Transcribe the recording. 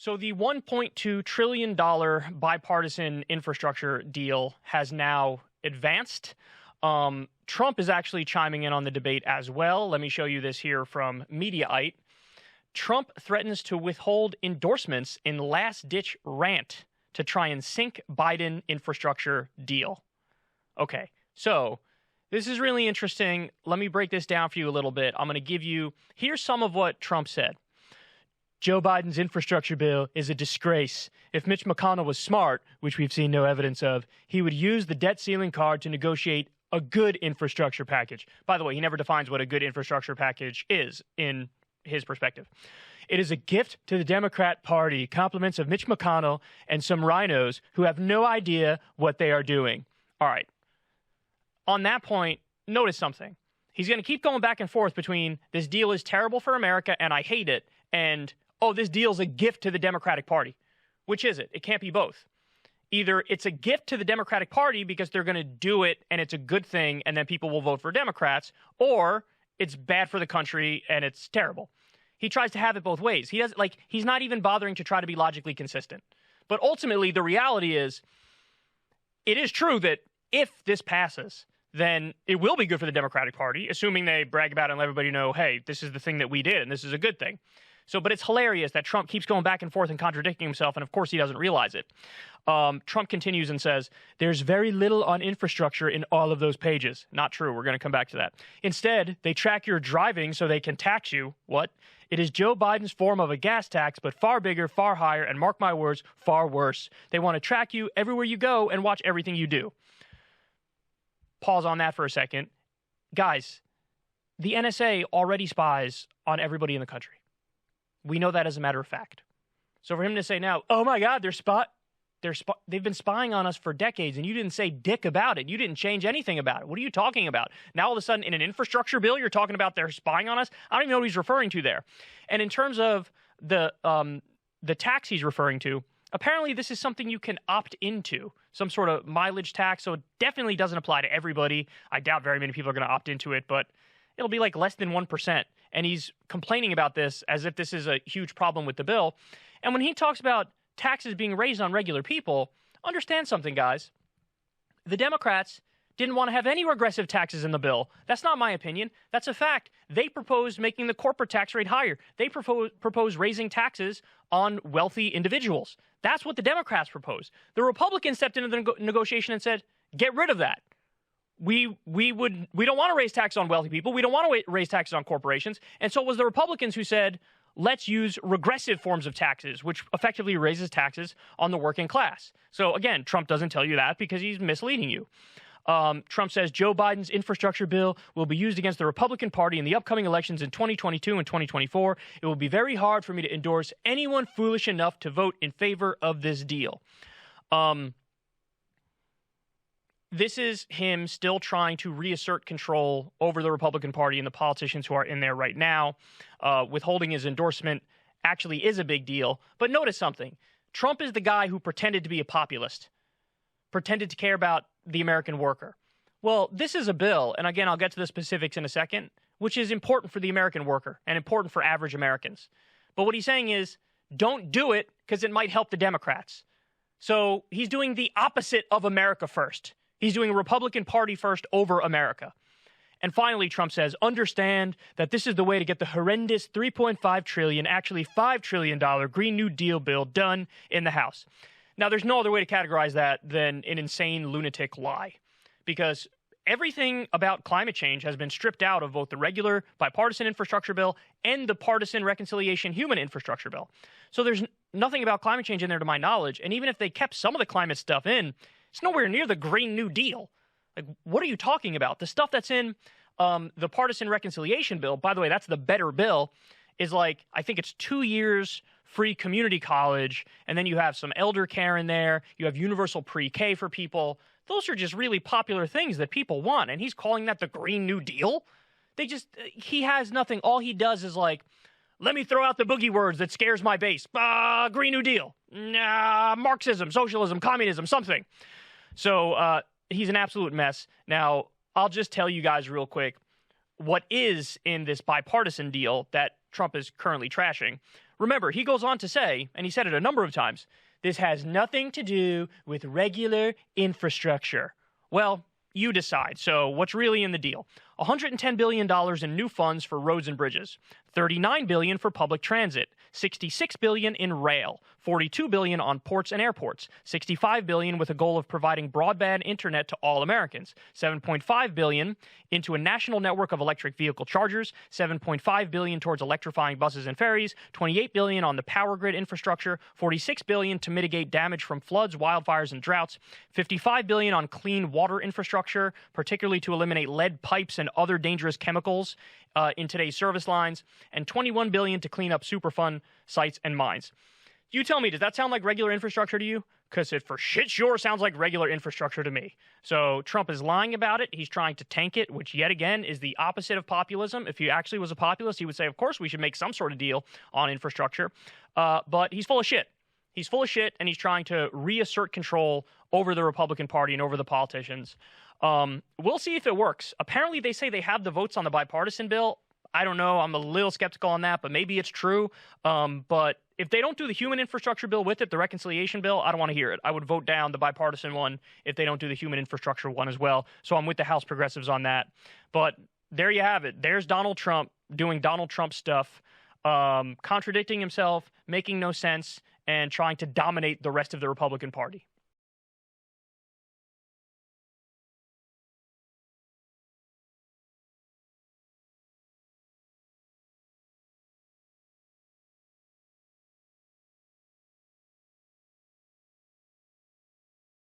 So the $1.2 trillion bipartisan infrastructure deal has now advanced. Trump is actually chiming in on the debate as well. Let me show you this here from Mediaite. Trump threatens to withhold endorsements in last-ditch rant to try and sink Biden infrastructure deal. Okay, so this is really interesting. Let me break this down for you a little bit. I'm going to give you, here's some of what Trump said. Joe Biden's infrastructure bill is a disgrace. If Mitch McConnell was smart, which we've seen no evidence of, he would use the debt ceiling card to negotiate a good infrastructure package. By the way, he never defines what a good infrastructure package is in his perspective. It is a gift to the Democrat Party, compliments of Mitch McConnell and some rhinos who have no idea what they are doing. All right. On that point, notice something. He's going to keep going back and forth between this deal is terrible for America and I hate it and, oh, this deal's a gift to the Democratic Party. Which is it? It can't be both. Either it's a gift to the Democratic Party because they're going to do it and it's a good thing and then people will vote for Democrats, or it's bad for the country and it's terrible. He tries to have it both ways. He's not even bothering to try to be logically consistent. But ultimately, the reality is, it is true that if this passes, then it will be good for the Democratic Party, assuming they brag about it and let everybody know, hey, this is the thing that we did and this is a good thing. So, but it's hilarious that Trump keeps going back and forth and contradicting himself, and of course he doesn't realize it. Trump continues and says, there's very little on infrastructure in all of those pages. Not true. We're going to come back to that. Instead, they track your driving so they can tax you. What? It is Joe Biden's form of a gas tax, but far bigger, far higher, and mark my words, far worse. They want to track you everywhere you go and watch everything you do. Pause on that for a second. Guys, the NSA already spies on everybody in the country. We know that as a matter of fact. So for him to say now, oh my God, they've been spying on us for decades, and you didn't say dick about it. You didn't change anything about it. What are you talking about? Now all of a sudden in an infrastructure bill, you're talking about they're spying on us? I don't even know what he's referring to there. And in terms of the tax he's referring to, apparently this is something you can opt into, some sort of mileage tax. So it definitely doesn't apply to everybody. I doubt very many people are going to opt into it, but it'll be like less than 1%. And he's complaining about this as if this is a huge problem with the bill. And when he talks about taxes being raised on regular people, understand something, guys. The Democrats didn't want to have any regressive taxes in the bill. That's not my opinion. That's a fact. They proposed making the corporate tax rate higher. They proposed raising taxes on wealthy individuals. That's what the Democrats proposed. The Republicans stepped into the negotiation and said, get rid of that. We don't want to raise taxes on wealthy people. We don't want to raise taxes on corporations. And so it was the Republicans who said, let's use regressive forms of taxes, which effectively raises taxes on the working class. So again, Trump doesn't tell you that because he's misleading you. Trump says Joe Biden's infrastructure bill will be used against the Republican Party in the upcoming elections in 2022 and 2024. It will be very hard for me to endorse anyone foolish enough to vote in favor of this deal. This is him still trying to reassert control over the Republican Party and the politicians who are in there right now. Withholding his endorsement actually is a big deal. But notice something. Trump is the guy who pretended to be a populist, pretended to care about the American worker. Well, this is a bill, and again, I'll get to the specifics in a second, which is important for the American worker and important for average Americans. But what he's saying is, don't do it because it might help the Democrats. So he's doing the opposite of America first. He's doing Republican Party first over America. And finally, Trump says, understand that this is the way to get the horrendous $3.5 trillion, actually $5 trillion Green New Deal bill done in the House. Now, there's no other way to categorize that than an insane lunatic lie, because everything about climate change has been stripped out of both the regular bipartisan infrastructure bill and the partisan reconciliation human infrastructure bill. So there's nothing about climate change in there to my knowledge. And even if they kept some of the climate stuff in, it's nowhere near the Green New Deal. Like, what are you talking about? The stuff that's in the partisan reconciliation bill, by the way, that's the better bill, is like, I think it's 2 years free community college, and then you have some elder care in there. You have universal pre-K for people. Those are just really popular things that people want, and he's calling that the Green New Deal? He has nothing. All he does is like, let me throw out the boogie words that scares my base. Green New Deal. Marxism, socialism, communism, something. So he's an absolute mess. Now, I'll just tell you guys real quick what is in this bipartisan deal that Trump is currently trashing. Remember, he goes on to say, and he said it a number of times, this has nothing to do with regular infrastructure. Well, you decide. So what's really in the deal? $110 billion in new funds for roads and bridges, $39 billion for public transit, $66 billion in rail, $42 billion on ports and airports, $65 billion with a goal of providing broadband internet to all Americans, $7.5 billion into a national network of electric vehicle chargers, $7.5 billion towards electrifying buses and ferries, $28 billion on the power grid infrastructure, $46 billion to mitigate damage from floods, wildfires, and droughts, $55 billion on clean water infrastructure, particularly to eliminate lead pipes and other dangerous chemicals in today's service lines, and $21 billion to clean up Superfund sites and mines. You tell me, does that sound like regular infrastructure to you? Because it for shit sure sounds like regular infrastructure to me. So Trump is lying about it. He's trying to tank it, which yet again is the opposite of populism. If he actually was a populist, he would say, of course, we should make some sort of deal on infrastructure. But he's full of shit. He's full of shit, and he's trying to reassert control over the Republican Party and over the politicians. We'll see if it works. Apparently, they say they have the votes on the bipartisan bill. I don't know. I'm a little skeptical on that, but maybe it's true. But if they don't do the human infrastructure bill with it, the reconciliation bill, I don't want to hear it. I would vote down the bipartisan one if they don't do the human infrastructure one as well. So I'm with the House progressives on that. But there you have it. There's Donald Trump doing Donald Trump stuff, contradicting himself, making no sense, and trying to dominate the rest of the Republican Party.